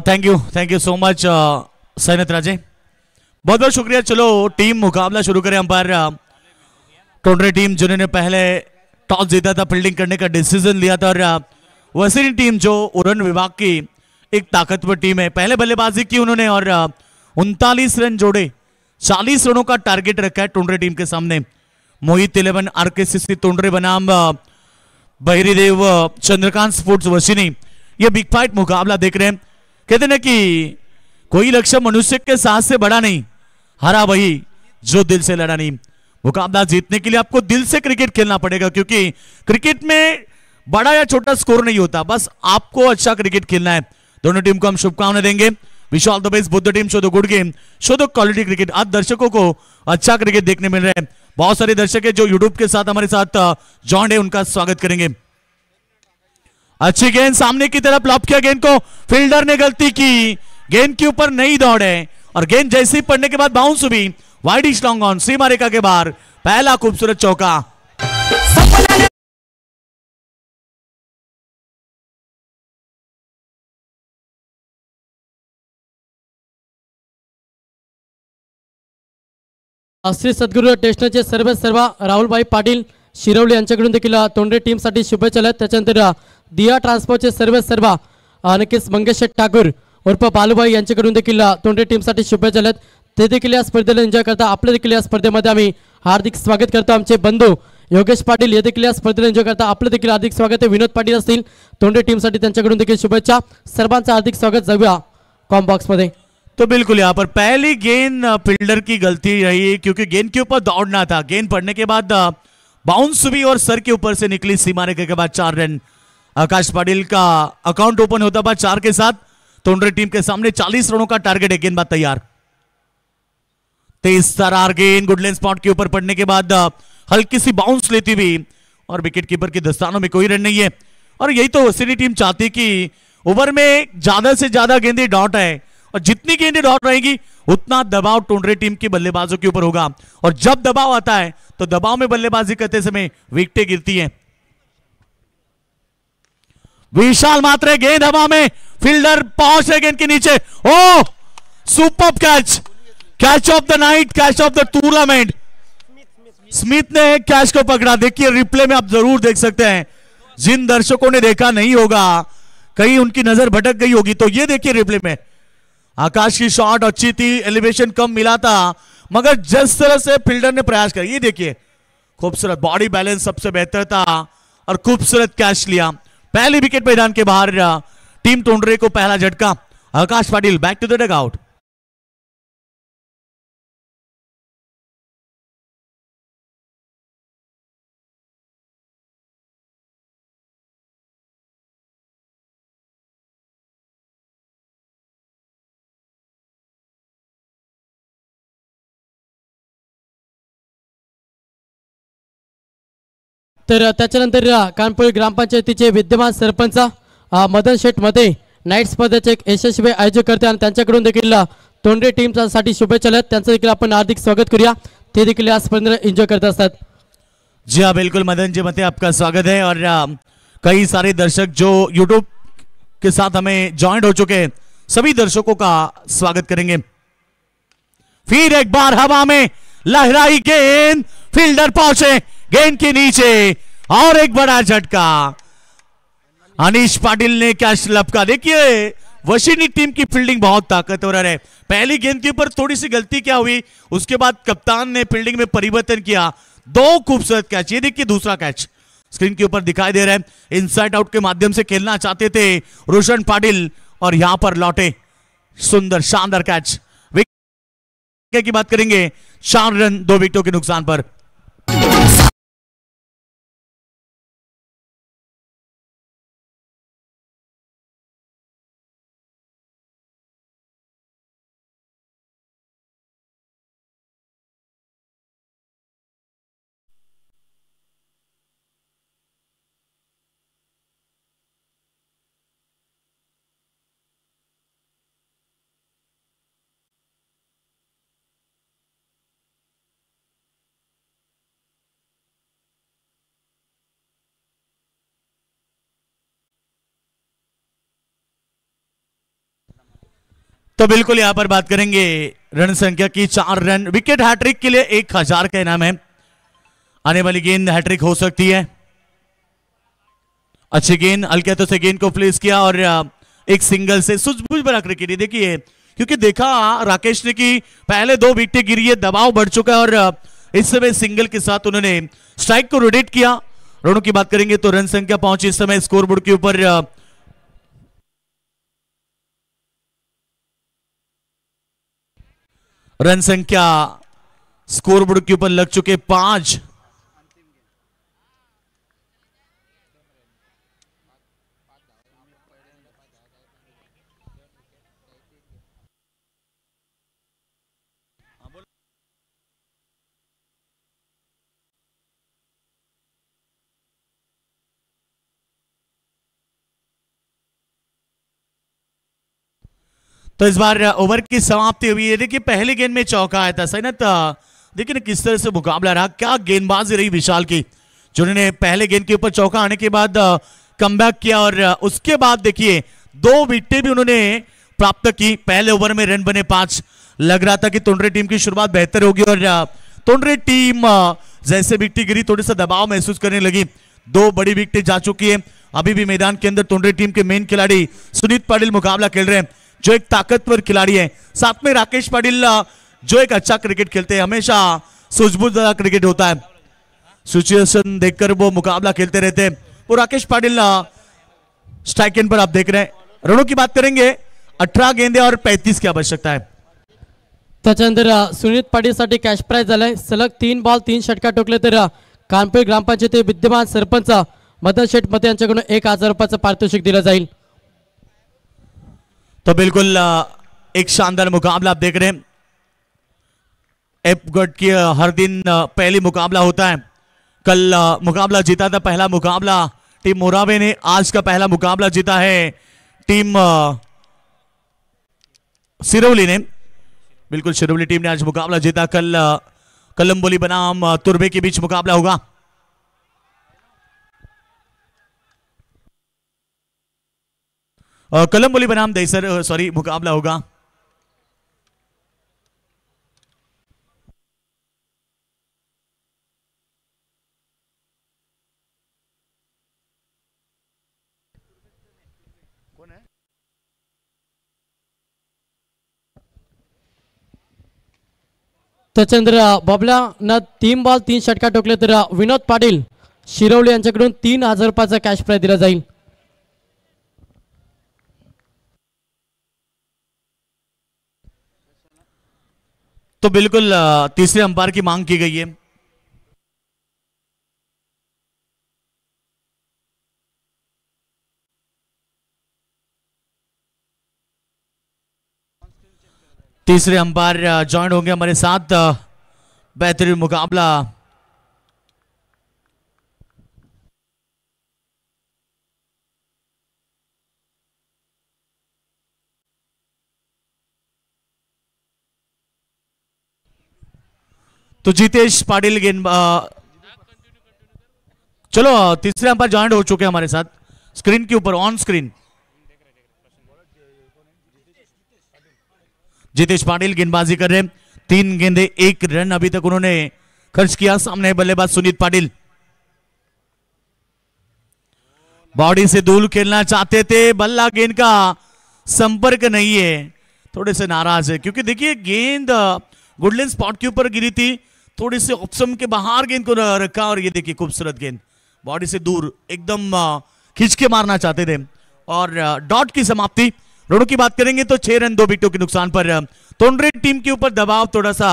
थैंक यू सो मच सैनत राजे, बहुत बहुत शुक्रिया. चलो टीम मुकाबला शुरू करें. अंपायर टोंडरे टीम जिन्होंने पहले टॉस जीता था, फील्डिंग करने का डिसीजन लिया था, और वसीनी टीम जो उड़न विभाग की एक ताकतवर टीम है, पहले बल्लेबाजी की उन्होंने और 39 रन जोड़े. 40 रनों का टारगेट रखा है टोंडरे टीम के सामने. मोहित 11 RKCC तोंडरे बनाम बहिरीदेव चंद्रकांत स्पोर्ट्स वशिनी ये बिग फाइट मुकाबला देख रहे हैं। कहते ना कि कोई लक्ष्य मनुष्य के साहस से बड़ा नहीं, हरा वही जो दिल से लड़ा नहीं। मुकाबला जीतने के लिए आपको दिल से क्रिकेट खेलना पड़ेगा, क्योंकि क्रिकेट में बड़ा या छोटा स्कोर नहीं होता, बस आपको अच्छा क्रिकेट खेलना है। दोनों टीम को हम शुभकामनाएं देंगे। Wish all the best both the team, show the good game, show the quality cricket. आज दर्शकों को अच्छा क्रिकेट देखने मिल रहा है। बहुत सारे दर्शक है जो यूट्यूब के साथ हमारे साथ जॉइंड है, उनका स्वागत करेंगे। अच्छी गेंद सामने की तरफ लॉब किया, गेंद को फील्डर ने गलती की, गेंद के ऊपर नहीं दौड़े और गेंद जैसे ही पड़ने के बाद बाउंस हुई वाइड इच लॉन्ग ऑन, सीमा रेखा के बाहर। पहला खूबसूरत चौका। श्री सद्गुरू टेस्टचे सर्व राहुलभाई पाटील शिरवली यांच्याकडून देखील तोंडरे टीमसाठी शुभेच्छा आहेत। त्याच्यानंतर दिया ट्रान्सपोर्टचे सर्व नक्कीच मंगेश ठाकूर उर्फ बालूभाई यांच्याकडून देखील तोंडरे टीमसाठी शुभेच्छा आहेत। ते देखील या स्पर्धेला एन्जॉय करता, आपल्या देखील या स्पर्धेमध्ये आम्ही हार्दिक स्वागत करतो। आमचे बंधू योगेश पाटील हे देखील या स्पर्धेला एन्जॉय करता, आपलं देखील हार्दिक स्वागत आहे। विनोद पाटील असतील तोंडरे टीमसाठी, त्यांच्याकडून देखील शुभेच्छा। सर्वांचं हार्दिक स्वागत। जाऊया कॉम बॉक्स मध्ये। तो बिल्कुल यहाँ पर पहली गेंद फील्डर की गलती रही, क्योंकि गेंद के ऊपर दौड़ना था। गेंद पड़ने के बाद बाउंस हुई और सर के ऊपर से निकली, सीमा रेखा के बाद 4 रन। आकाश पाटिल का अकाउंट ओपन होता हुआ 4 के साथ। तोंडरे टीम के सामने 40 रनों का टारगेट है। गेंदबाज तैयार, तेज तरार गेंद गुडलैंड स्पॉट के ऊपर पड़ने के बाद हल्की सी बाउंस लेती हुई और विकेट कीपर की दस्तानों में कोई रन नहीं है। और यही तो वसीनी टीम चाहती कि ओवर में ज्यादा से ज्यादा गेंदें डॉट है, और जितनी गेंदें डॉट रहेगी उतना दबाव तोंडरे टीम के बल्लेबाजों के ऊपर होगा। और जब दबाव आता है तो दबाव में बल्लेबाजी करते समय विकेटें गिरती हैं। विशाल मात्रे गेंद हवा में, फील्डर पहुंच रहे गेंद के नीचे। Oh super catch, catch of the night, catch of the tournament. Smith ने कैच को पकड़ा। देखिए रिप्ले में आप जरूर देख सकते हैं, जिन दर्शकों ने देखा नहीं होगा, कहीं उनकी नजर भटक गई होगी, तो ये देखिए रिप्ले में आकाश की शॉट अच्छी थी, एलिवेशन कम मिला था, मगर जिस तरह से फील्डर ने प्रयास किया, ये देखिए खूबसूरत बॉडी बैलेंस सबसे बेहतर था और खूबसूरत कैच लिया। पहली विकेट मैदान के बाहर टीम तोंडरे को पहला झटका। Akash Patil back to the dugout. तर त्याच्यानंतर कानपुर ग्रामपंचायतीचे विद्यमान सरपंच मदन शेठ मध्ये नाईट स्पर्धेचे एक यशस्वी आयोजक करते आणि त्यांच्याकडून देखील तोंडरे टीमसाठी शुभेच्छा आहेत। त्यांचं देखील आपण हार्दिक स्वागत करूया। ते देखील या स्पर्धेला एंजॉय करत असतात। जी हाँ बिल्कुल मदन जी मते आपका स्वागत है। और कई सारे दर्शक जो यूट्यूब के साथ हमें ज्वाइंट हो चुके हैं, सभी दर्शकों का स्वागत करेंगे। फिर एक बार हवा में लहराई गेंद, फील्डर पहुंचे गेंद के नीचे और एक बड़ा झटका। अनीश पाटिल ने कैच लपका। देखिए वशिनी टीम की फील्डिंग बहुत ताकतवर है। पहली गेंद के ऊपर थोड़ी सी गलती क्या हुई, उसके बाद कप्तान ने फील्डिंग में परिवर्तन किया। 2 खूबसूरत कैच। ये देखिए दूसरा कैच स्क्रीन के ऊपर दिखाई दे रहा है। इनसाइड आउट के माध्यम से खेलना चाहते थे रोशन पाटिल और यहां पर लौटे सुंदर शानदार कैच। विकेट की बात करेंगे, 4 रन 2 विकेटों के नुकसान पर। तो बिल्कुल यहां पर बात करेंगे रन संख्या की। 4 रन, विकेट हैट्रिक के लिए 1000 का इनाम है। आने वाली गेंद हैट्रिक हो सकती है। अच्छी गेंद, हल्के हाथों से गेंद को प्लेस किया और एक सिंगल से सूझबूझ भरा क्रिकेट। देखिए क्योंकि देखा राकेश ने कि पहले 2 विकेटें गिरी है, दबाव बढ़ चुका है और इस समय सिंगल के साथ उन्होंने स्ट्राइक को रोटेट किया। रनों की बात करेंगे तो रन संख्या पहुंची इस समय स्कोरबोर्ड के ऊपर रन संख्या स्कोरबोर्ड के ऊपर लग चुके 5। तो इस बार ओवर की समाप्ति हुई है। देखिए पहले गेंद में चौका आया था सैनत, देखिए ना किस तरह से मुकाबला रहा, क्या गेंदबाजी रही विशाल की, जिन्होंने पहले गेंद के ऊपर चौका आने के बाद कमबैक किया और उसके बाद देखिए 2 विकेटें भी उन्होंने प्राप्त की। पहले ओवर में रन बने 5। लग रहा था कि तोंडरे टीम की शुरुआत बेहतर होगी और तोंडरे टीम जैसे विकेट गिरी थोड़ी सा दबाव महसूस करने लगी। 2 बड़ी विकेटें जा चुकी है। अभी भी मैदान के अंदर तोंडरे टीम के मेन खिलाड़ी सुनीत पाटिल मुकाबला खेल रहे हैं, जो एक ताकतवर खिलाड़ी है। साथ में राकेश पाटिल जो एक अच्छा क्रिकेट खेलते हैं, हमेशा सूझबूझ क्रिकेट होता है, सिचुएशन देखकर वो मुकाबला खेलते रहते हैं। वो राकेश पाटिल स्ट्राइक एंड पर आप देख रहे हैं। रनों की बात करेंगे 18 गेंदे और 35 की आवश्यकता है। त्याच्यानंतर सुनीत पाटीलसाठी कॅश प्राइज झालाय। सलग 3 बॉल 3 षटकार टोकले तर कानपूर ग्रामपंचायत विद्यमान सरपंच मदन शेठ मते यांच्याकडून 1000 रुपयाचं पारितोषिक दिलं जाईल। तो बिल्कुल एक शानदार मुकाबला आप देख रहे हैं। एपगढ़ की हर दिन पहली मुकाबला होता है। कल मुकाबला जीता था, पहला मुकाबला टीम मोरावे ने। आज का पहला मुकाबला जीता है टीम सिरौली ने। बिल्कुल सिरौली टीम ने आज मुकाबला जीता। कल कलम्बोली बनाम तुर्बे के बीच मुकाबला होगा। कलम्बोली बनाम दहीसर सॉरी मुकाबला होगा। त्याच्यानंतर बबलानं 3 बॉल 3 षटकार टोकले तर विनोद पाटील शिरवली यांच्याकडून 3000 रुपयाचा कॅश प्राइज दिला जाईल। तो बिल्कुल तीसरे अंपायर की मांग की गई है। तीसरे अंपायर ज्वाइन होंगे हमारे साथ। बेहतरीन मुकाबला तो जितेश पाटिल गेंद चलो तीसरे अंपायर ज्वाइन हो चुके हैं हमारे साथ स्क्रीन के ऊपर ऑन स्क्रीन। जितेश पाटिल गेंदबाजी कर रहे हैं। 3 गेंदे 1 रन अभी तक उन्होंने खर्च किया। सामने बल्लेबाज सुनीत पाटिल बॉडी से दूर खेलना चाहते थे, बल्ला गेंद का संपर्क नहीं है, थोड़े से नाराज है क्योंकि देखिए गेंद गुडलैंड स्पॉट के ऊपर गिरी थी, थोड़ी से ऑप्शन के बाहर गेंद को रखा और ये देखिए खूबसूरत गेंद बॉडी से दूर एकदम खींच के मारना चाहते थे और डॉट की समाप्ति। रनों की बात करेंगे तो 6 रन 2 विकेटों के नुकसान पर तोंडरे टीम के ऊपर दबाव थोड़ा सा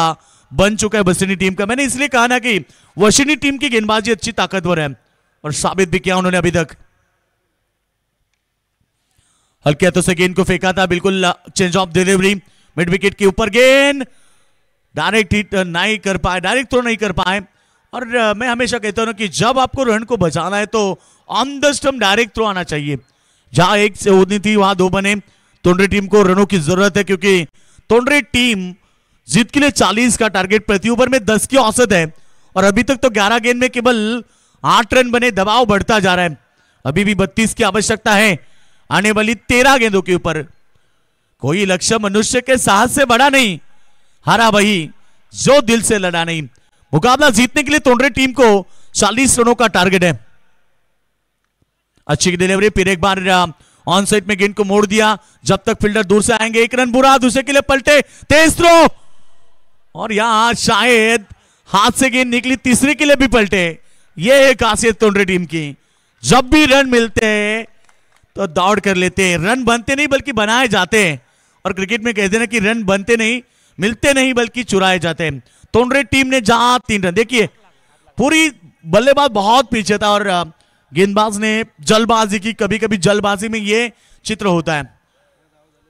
बन चुका है वशिनी टीम का। मैंने इसलिए कहा ना कि वशिनी टीम की गेंदबाजी अच्छी ताकतवर है और साबित भी किया उन्होंने अभी तक। हल्के हाथों से गेंद को फेंका था, बिल्कुल change of delivery, mid wicket के ऊपर गेंद डायरेक्ट हिट नहीं कर पाए, डायरेक्ट थ्रो नहीं कर पाए। और मैं हमेशा कहता हूं कि जब आपको रन को बचाना है तो on the stump direct throw आना चाहिए। जहां 1 से होनी थी वहां 2 बने। तोंडरे टीम को रनों की जरूरत है क्योंकि तोंडरे टीम जीत के लिए 40 का टारगेट, प्रति ओवर में 10 की औसत है और अभी तक तो 11 गेंद में केवल 8 रन बने। दबाव बढ़ता जा रहा है, अभी भी 32 की आवश्यकता है आने वाली 13 गेंदों के ऊपर। कोई लक्ष्य मनुष्य के साहस से बड़ा नहीं, हारा वही जो दिल से लड़ा नहीं। मुकाबला जीतने के लिए तोंडरे टीम को 40 रनों का टारगेट है। अच्छी डिलीवरी, फिर एक बार ऑन साइड में गेंद को मोड़ दिया। जब तक फील्डर दूर से आएंगे 1 रन बुरा, दूसरे के लिए पलटे, तेज थ्रो और यहां शायद हाथ से गेंद निकली, तीसरे के लिए भी पलटे। ये है खासियत टोंडरे टीम की, जब भी रन मिलते हैं तो दौड़ कर लेते हैं। रन बनते नहीं बल्कि बनाए जाते हैं, और क्रिकेट में कहते हैं ना कि रन बनते नहीं, मिलते नहीं बल्कि चुराए जाते हैं। टोंडरे टीम ने जहां 3 रन, देखिए पूरी बल्लेबाज बहुत पीछे था और गेंदबाज ने जल्दबाजी की। कभी कभी जल्दबाजी में ये चित्र होता है।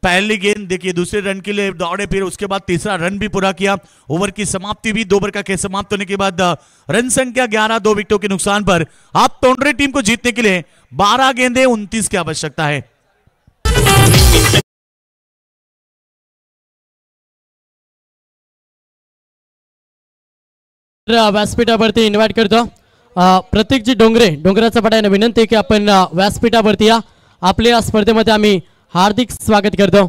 पहली गेंद देखिए, दूसरे रन के लिए दौड़े, फिर उसके बाद तीसरा रन भी पूरा किया। ओवर की समाप्ति भी 2 ओवर का खेल समाप्त होने के बाद रन संख्या 11, 2 विकेटों के नुकसान पर आप टोंडरे टीम को जीतने के लिए 12 गेंदे 29 की आवश्यकता है। व्यासपीठावरती इन्व्हाइट करतो प्रतीकजी डोंगराचा पटायने विनंती आहे की आपण व्यासपीठावरती या, आपल्या या स्पर्धेमध्ये आम्ही हार्दिक स्वागत करतो।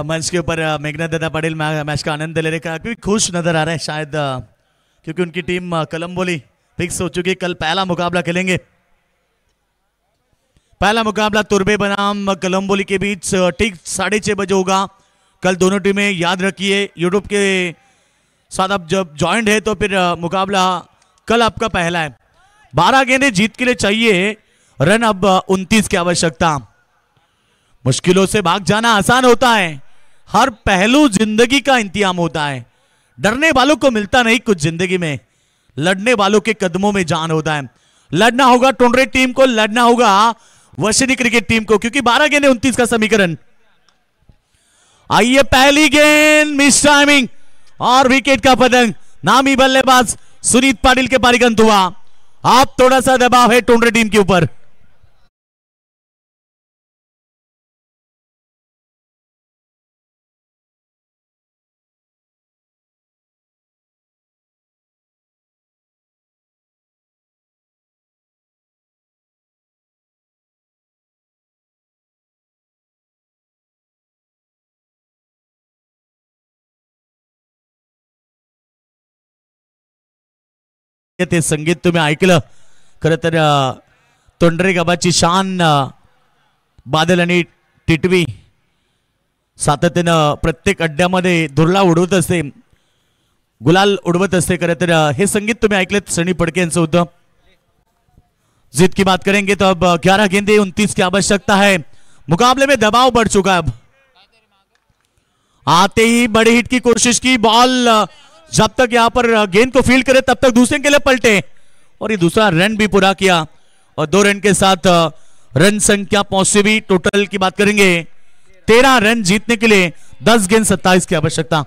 मंच के ऊपर मेघनाथ दादा पटेल मैच का आनंद ले रहे, काफी खुश नजर आ रहे हैं, शायद क्योंकि उनकी टीम कलम्बोली फिक्स हो चुकी है। कल पहला मुकाबला खेलेंगे। पहला मुकाबला तुर्बे बनाम कलम्बोली के बीच ठीक 6:30 बजे होगा। कल दोनों टीमें याद रखिए यूट्यूब के साथ आप जब ज्वाइंट है तो फिर मुकाबला कल आपका पहला है। 12 गेंदे जीत के लिए चाहिए रन, अब 29 की आवश्यकता। मुश्किलों से भाग जाना आसान होता है, हर पहलू जिंदगी का इंतजाम होता है। डरने वालों को मिलता नहीं कुछ जिंदगी में, लड़ने वालों के कदमों में जान होता है। लड़ना होगा टोंडरे टीम को, लड़ना होगा वशिनी क्रिकेट टीम को, क्योंकि 12 गेंदे 29 का समीकरण। आइए पहली गेंद मिस टाइमिंग और विकेट का पतंग। नामी बल्लेबाज सुनीत पाटिल के पारी का अंत हुआ। आप थोड़ा सा दबाव है टोंडरे टीम के ऊपर। ते संगीत तुम्ही ऐकलं, खरं तर तोंडरे गावाची शान बादल आणि टिटवी सातत्यानं प्रत्येक अड्ड्यामध्ये धुरळा उडवत असते, गुलाल उडवत असते। खरं तर हे संगीत तुम्ही ऐकलेत सनी पडके यांचं होतं। जीत की बात करेंगे तो अब 11 गेंदे 29 की आवश्यकता है। मुकाबले में दबाव बढ़ चुका है। अब आते ही बड़ी हिट की कोशिश की, बॉल जब तक यहां पर गेंद को फील्ड करे तब तक दूसरे के लिए पलटे और ये दूसरा रन भी पूरा किया और 2 रन के साथ रन संख्या पहुंची भी। टोटल की बात करेंगे 13 रन जीतने के लिए 10 गेंद 27 की आवश्यकता।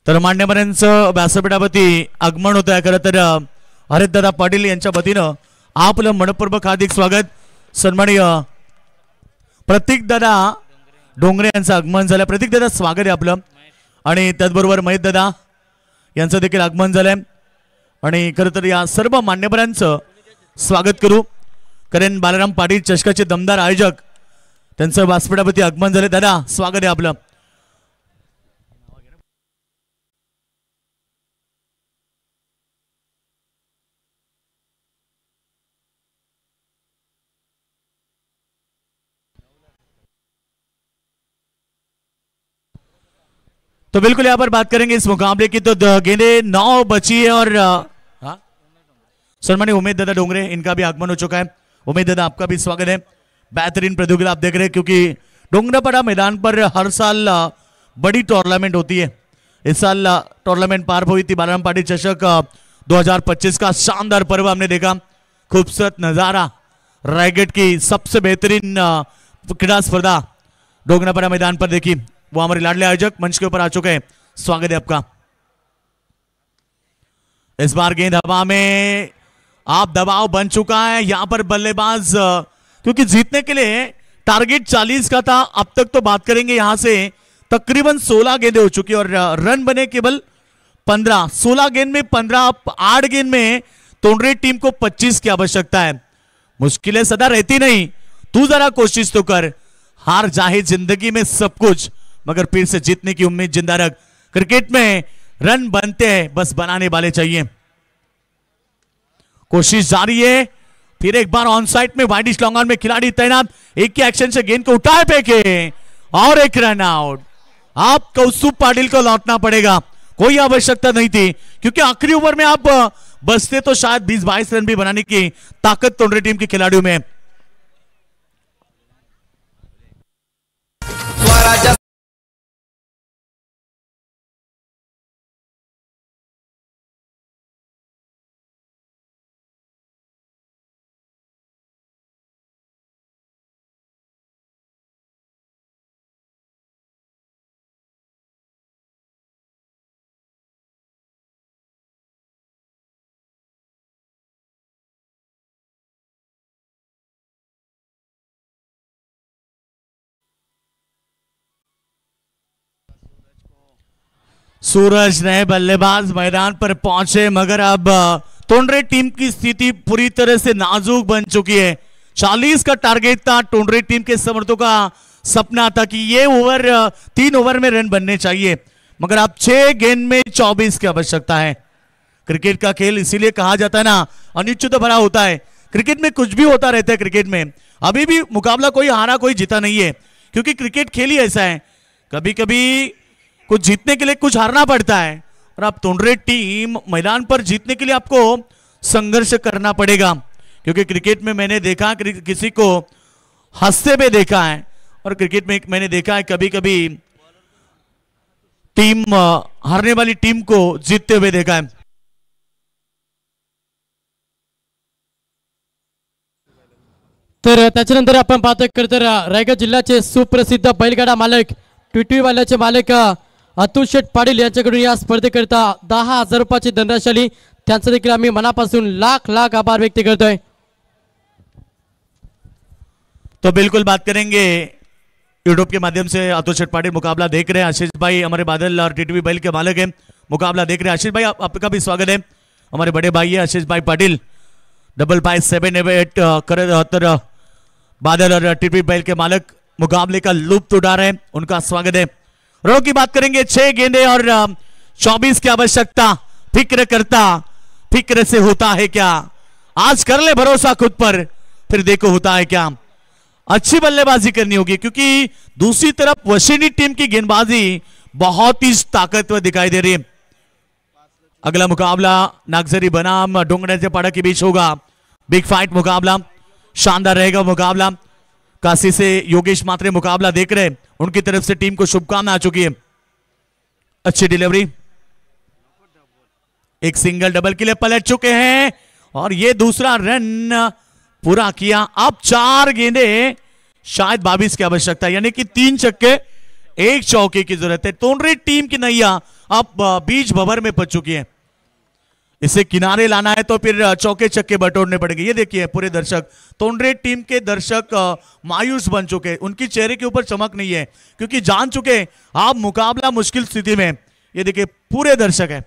तर मान्यवरांचं व्यासपीठावरती आगमन होत आहे। खरं तर हरिदादा पाटील यांच्या वतीनं आपलं मनपूर्वक हार्दिक स्वागत। सन्माननीय प्रतीक दादा डोंगरे यांचं आगमन झालं। प्रतीक दादा स्वागत आहे आपलं, आणि त्याचबरोबर महेश दादा यांचं देखील आगमन झालंय। आणि खरं तर या सर्व मान्यवरांचं स्वागत करू, कारण बालाराम पाटील चषकाचे दमदार आयोजक त्यांचं व्यासपीठावरती आगमन झाले। दादा स्वागत आहे आपलं। तो बिल्कुल यहां पर बात करेंगे इस मुकाबले की, तो गेंदे 9 बची है और सन्माननीय उमेश दादा डोंगरे इनका भी आगमन हो चुका है। उमेश दादा आपका भी स्वागत है। बेहतरीन प्रतियोगिता आप देख रहे हैं, क्योंकि डोंगरापड़ा मैदान पर हर साल बड़ी टूर्नामेंट होती है। इस साल टूर्नामेंट पार हुई थी बालाराम पाटिल चषक 2025 का शानदार पर्व हमने देखा। खूबसूरत नजारा, रायगढ़ की सबसे बेहतरीन क्रीड़ा स्पर्धा डोंगरापड़ा मैदान पर देखी। वो हमारे लाडले आयोजक मंच के ऊपर आ चुके हैं, स्वागत है आपका। इस बार गेंद हवा में, आप दबाव बन चुका है यहां पर बल्लेबाज, क्योंकि जीतने के लिए टारगेट 40 का था। अब तक तो बात करेंगे यहां से तकरीबन 16 गेंदें हो चुकी और रन बने केवल 15। 16 गेंद में 15, 8 गेंद में तोंडरे टीम को 25 की आवश्यकता है। मुश्किलें सदा रहती नहीं, तू जरा कोशिश तो कर। हार चाहे जिंदगी में सब कुछ, मगर फिर से जीतने की उम्मीद जिंदा रख। क्रिकेट में रन बनते हैं, बस बनाने वाले चाहिए। कोशिश जारी है, फिर एक बार ऑन साइड में वाइडिश लॉन्ग ऑन में खिलाड़ी तैनात, एक ही एक्शन से गेंद को उठाए फेंके और एक रन आउट। आप कौस्तुभ पाटिल को लौटना पड़ेगा, कोई आवश्यकता नहीं थी, क्योंकि आखिरी ओवर में आप बचते तो शायद 20-22 रन भी बनाने की ताकत तोंडरे टीम के खिलाड़ियों में। सूरज नए बल्लेबाज मैदान पर पहुंचे, मगर अब तोंडरे टीम की स्थिति पूरी तरह से नाजुक बन चुकी है। 40 का टारगेट था, तोंडरे टीम के समर्थकों का सपना था कि ये ओवर 3 ओवर में रन बनने चाहिए, मगर अब 6 गेंद में 24 की आवश्यकता है। क्रिकेट का खेल इसीलिए कहा जाता है ना, अनिश्चित भरा होता है। क्रिकेट में कुछ भी होता रहता है। क्रिकेट में अभी भी मुकाबला कोई हारा कोई जीता नहीं है, क्योंकि क्रिकेट खेल ही ऐसा है। कभी कभी कुछ जीतने के लिए कुछ हारना पड़ता है, और आप तोंडरे टीम मैदान पर जीतने के लिए आपको संघर्ष करना पड़ेगा, क्योंकि क्रिकेट में मैंने देखा किसी को हंसते हुए देखा है, और क्रिकेट में मैंने देखा है कभी कभी टीम हारने वाली टीम को जीतते हुए देखा है। तर त्याच्यानंतर आपण पाहतोय खरं तर रायगड जिल्ह्याचे सुप्रसिद्ध बैलगाडा मालक टिटवीवाल्याचे मालक अतुल शेठ पाटील यांच्याकडून या स्पर्धेकरिता 10,000 रुपयाची धनराशी आली, त्यांचं देखील आम्ही मनापासून लाख लाख आभार व्यक्त करतोय। तो बिल्कुल बात करेंगे, यूट्यूब के माध्यम से अतुल शेठ पाटिल मुकाबला देख रहे हैं। आशीष भाई हमारे बादल और टिटवी बैल के मालक हैं, मुकाबला देख रहे हैं। आशीष भाई आपका भी स्वागत है। हमारे बड़े भाई है आशीष भाई पाटिल, 5578 कर बादल और टिटवी बैल के मालक मुकाबले का लुत्फ उठा रहे हैं, उनका स्वागत है। रो की बात करेंगे, 6 गेंदे और 24 की आवश्यकता। फिक्र से होता है क्या, आज कर ले भरोसा खुद पर, फिर देखो होता है क्या। अच्छी बल्लेबाजी करनी होगी, क्योंकि दूसरी तरफ वशिनी टीम की गेंदबाजी बहुत ही ताकतवर दिखाई दे रही है। अगला मुकाबला नागझरी बनाम डोंगराचे पाड़ा के बीच होगा। बिग फाइट मुकाबला, शानदार रहेगा मुकाबला। काशी से योगेश मात्रे मुकाबला देख रहे हैं, उनकी तरफ से टीम को शुभकामना आ चुकी है। अच्छी डिलीवरी, एक सिंगल डबल के लिए पलट चुके हैं, और ये दूसरा रन पूरा किया। अब 4 गेंदे शायद 22 की आवश्यकता, यानी कि 3 छक्के 1 चौके की जरूरत है। तोंडरे टीम की नैया अब बीच भंवर में फंस चुकी है, इसे किनारे लाना है तो फिर चौके छक्के बटोरने पड़ेंगे। ये देखिए पूरे दर्शक, तोंडरे टीम के दर्शक मायूस बन चुके, उनकी चेहरे के ऊपर चमक नहीं है, क्योंकि जान चुके आप मुकाबला मुश्किल स्थिति में। ये देखिए पूरे दर्शक है।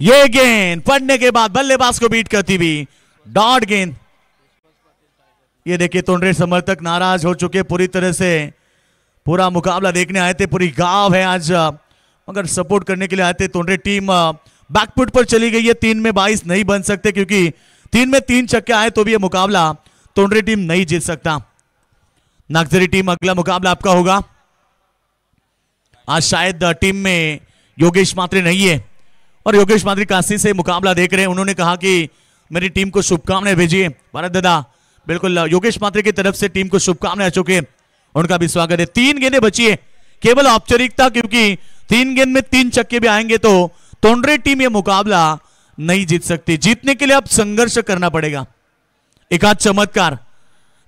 ये गेंद पड़ने के बाद बल्लेबाज को बीट करती हुई डॉट गेंद। ये देखिए तोंडरे समर्थक नाराज हो चुके पूरी तरह से। पूरा मुकाबला देखने आए थे, पूरी गांव है आज, मगर सपोर्ट करने के लिए आए थे। तोंडरे टीम बैकफुट पर चली गई है, 3 में 22 नहीं बन सकते, क्योंकि 3 में 3 छक्के आए तो भी ये मुकाबला तोंडरे टीम नहीं जीत सकता। नागझरी टीम अगला मुकाबला आपका होगा। आज शायद टीम में योगेश मात्रे नहीं है, और योगेश मात्रे काशी से मुकाबला देख रहे हैं। उन्होंने कहा कि मेरी टीम को शुभकामनाएं भेजिए। भारत दादा बिल्कुल योगेश मात्रे की तरफ से टीम को शुभकामनाएं आ चुके हैं, उनका भी स्वागत है। 3 गेंदें बची है, केवल औपचारिकता, क्योंकि 3 गेंद में 3 छक्के भी आएंगे तो तोंडरे टीम ये मुकाबला नहीं जीत सकती। जीतने के लिए अब संघर्ष करना पड़ेगा। एक आध चमत्कार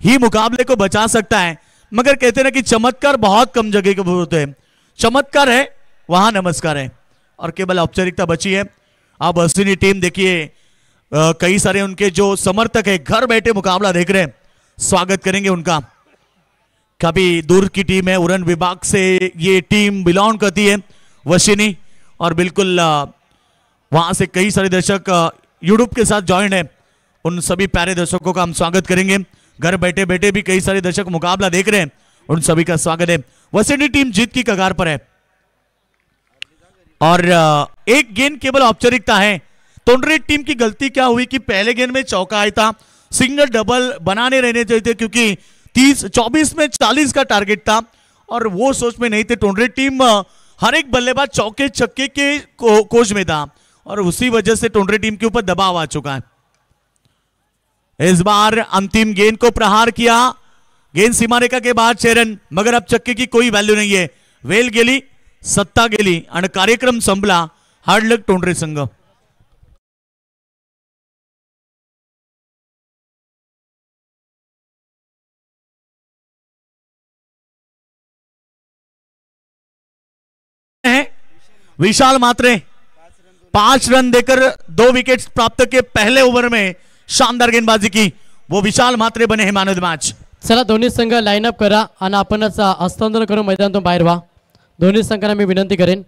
ही मुकाबले को बचा सकता है, मगर कहते ना कि चमत्कार बहुत कम जगह के होते हैं। चमत्कार है वहां नमस्कार है। और केवल औपचारिकता बची है। अब अश्विनी टीम देखिए कई सारे उनके जो समर्थक है घर बैठे मुकाबला देख रहे हैं, स्वागत करेंगे उनका। काफी दूर की टीम है, उड़न विभाग से ये टीम बिलोंग करती है वशिनी, और बिल्कुल वहां से कई सारे दर्शक यूट्यूब के साथ ज्वाइन है। उन सभी प्यारे दर्शकों का हम स्वागत करेंगे। घर बैठे बैठे भी कई सारे दर्शक मुकाबला देख रहे हैं, उन सभी का स्वागत है। वशिनी टीम जीत की कगार पर है और एक गेंद केवल औपचारिकता है। तोंडरे टीम की गलती क्या हुई कि पहले गेंद में चौका आया था, सिंगल डबल बनाने रहने चाहिए थे क्योंकि 24 में 40 का टारगेट था और वो सोच में नहीं थे। टोंडरे टीम हर एक बल्लेबाज चौके छक्के के कोच में था और उसी वजह से टोंडरे टीम के ऊपर दबाव आ चुका है। इस बार अंतिम गेंद को प्रहार किया, गेंद सीमा रेखा के बाद 6 रन, मगर अब चक्के की कोई वैल्यू नहीं है। वेल गेली, सत्ता गेली आणि कार्यक्रम संपला। हार्ड लक टोंडरे संघ। विशाल मात्रे 5 रन देकर 2 विकेट प्राप्त के पहले ओव्हर में शानदार गेंदबाजी की, वो विशाल मात्रे बने हे मॅन ऑफ द मॅच। चला दोन्ही संघ लाईन अप करा आणि आपणच हस्तांतरण करून मैदानातून बाहेर व्हा। दोन्ही संघांना मी विनंती करेन